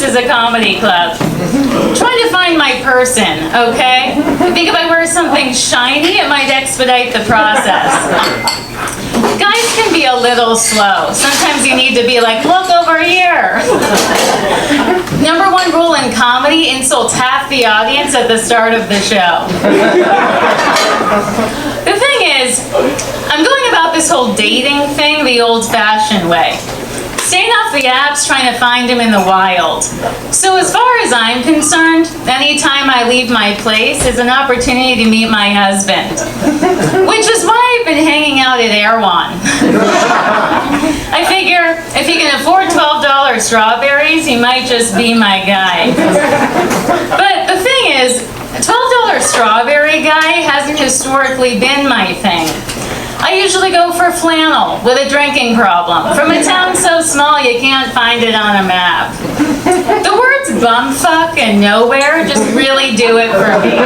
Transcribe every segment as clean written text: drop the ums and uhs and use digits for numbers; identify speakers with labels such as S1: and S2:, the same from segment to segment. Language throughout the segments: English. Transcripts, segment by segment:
S1: is a comedy club. Trying to find my person, okay? I think if I wear something shiny, it might expedite the process. Guys can be a little slow. Sometimes you need to be like, look over here. Number one rule in comedy, insult half the audience at the start of the show. The thing is, I'm going about this whole dating thing the old-fashioned way. Staying off the apps, trying to find him in the wild. So as far as I'm concerned, anytime I leave my place is an opportunity to meet my husband. Which is why I've been hanging out at Erewhon. I figure if he can afford $12 strawberries, he might just be my guy. But the thing is, a $12 strawberry guy hasn't historically been my thing. I usually go for flannel with a drinking problem. From a town so small you can't find it on a map. The words bumfuck and nowhere just really do it for me.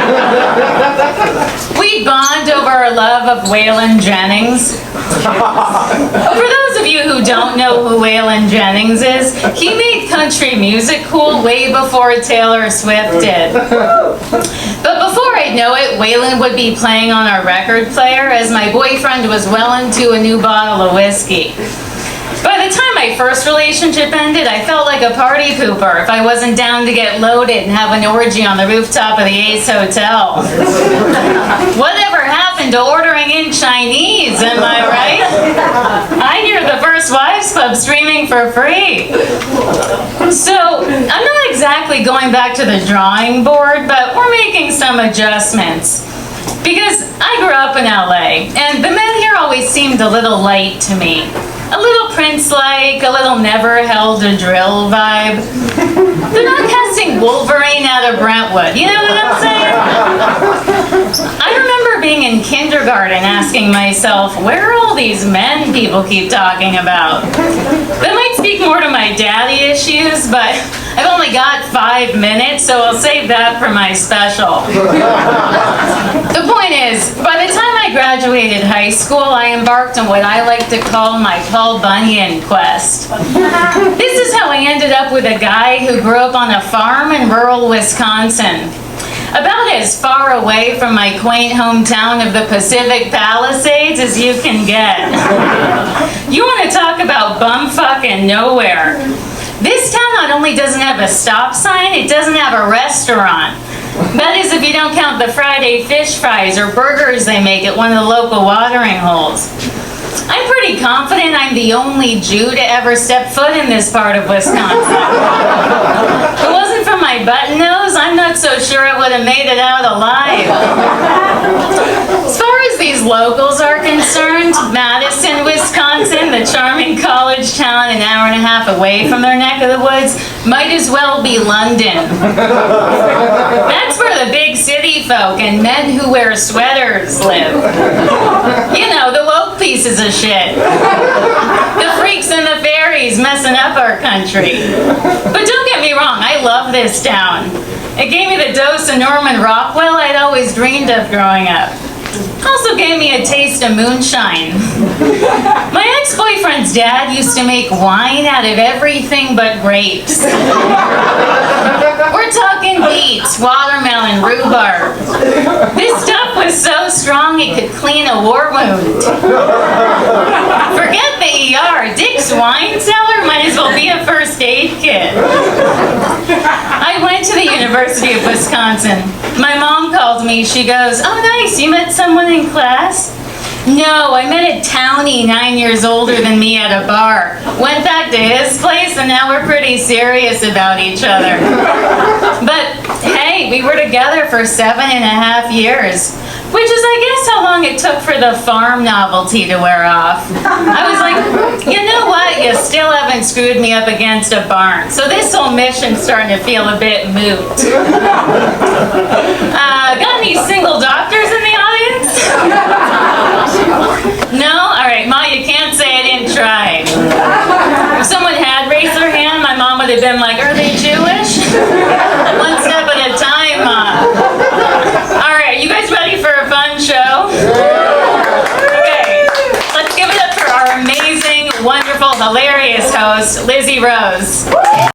S1: We bond over our love of Waylon Jennings. For those of you who don't know who Waylon Jennings is, he made country music cool way before Taylor Swift did. But before I'd know it, Waylon would be playing on our record player as my boyfriend was well into a new bottle of whiskey. By the time my first relationship ended, I felt like a party pooper if I wasn't down to get loaded and have an orgy on the rooftop of the Ace Hotel. Whatever happened to ordering in Chinese, am I right? I hear the First Wives Club streaming for free. So, I'm not exactly going back to the drawing board, but we're making some adjustments. Because I grew up in LA, and the men here always seemed a little light to me. A little Prince-like, a little never held a drill vibe. They're not casting Wolverine out of Brentwood, you know what I'm saying? I remember being in kindergarten asking myself, where are all these men people keep talking about? That might speak more to my daddy issues, but I've only got 5 minutes, so I'll save that for my special. The point is, by the time I graduated high school, I embarked on what I like to call my Paul Bunyan quest. This is how I ended up with a guy who grew up on a farm in rural Wisconsin. About as far away from my quaint hometown of the Pacific Palisades as you can get. You want to talk about bumfuck and nowhere. This town not only doesn't have a stop sign, it doesn't have a restaurant. That is if you don't count the Friday fish fries or burgers they make at one of the local watering holes. I'm pretty confident I'm the only Jew to ever step foot in this part of Wisconsin. If it wasn't for my button nose, I'm not so sure I would have made it out alive. As far as these locals are concerned, Madison, Wisconsin, the charming college town an hour and a half away from their neck of the woods, might as well be London. That's where the big city folk and men who wear sweaters live. You know, the woke pieces of shit. The freaks and the fairies messing up our country. But don't get me wrong, I love this town. It gave me the dose of Norman Rockwell I'd always dreamed of growing up. Also gave me a taste of moonshine. My ex-boyfriend's dad used to make wine out of everything but grapes. We're talking beets, watermelon, rhubarb. This stuff was so strong it could clean a war wound. Forget the ER. Dick's wine cellar might as well be a first aid kit. I went to the University of Wisconsin. My mom called me. She goes, "Oh, nice. You met someone in class?" "No, I met a townie 9 years older than me at a bar. Went back to his place, and now we're pretty serious about each other." But hey, we were together for 7.5 years. Which is, I guess, how long it took for the farm novelty to wear off. I was like, you know what? You still haven't screwed me up against a barn. So this whole mission's starting to feel a bit moot. Got any single doctors in the audience? No? All right, Ma, you can't say I didn't try. If someone had raised their hand, my mom would have been like, are they Jewish? One step at a time, Ma. All right, you guys ready for a fun show? Okay, let's give it up for our amazing, wonderful, hilarious host, Lizzie Rose.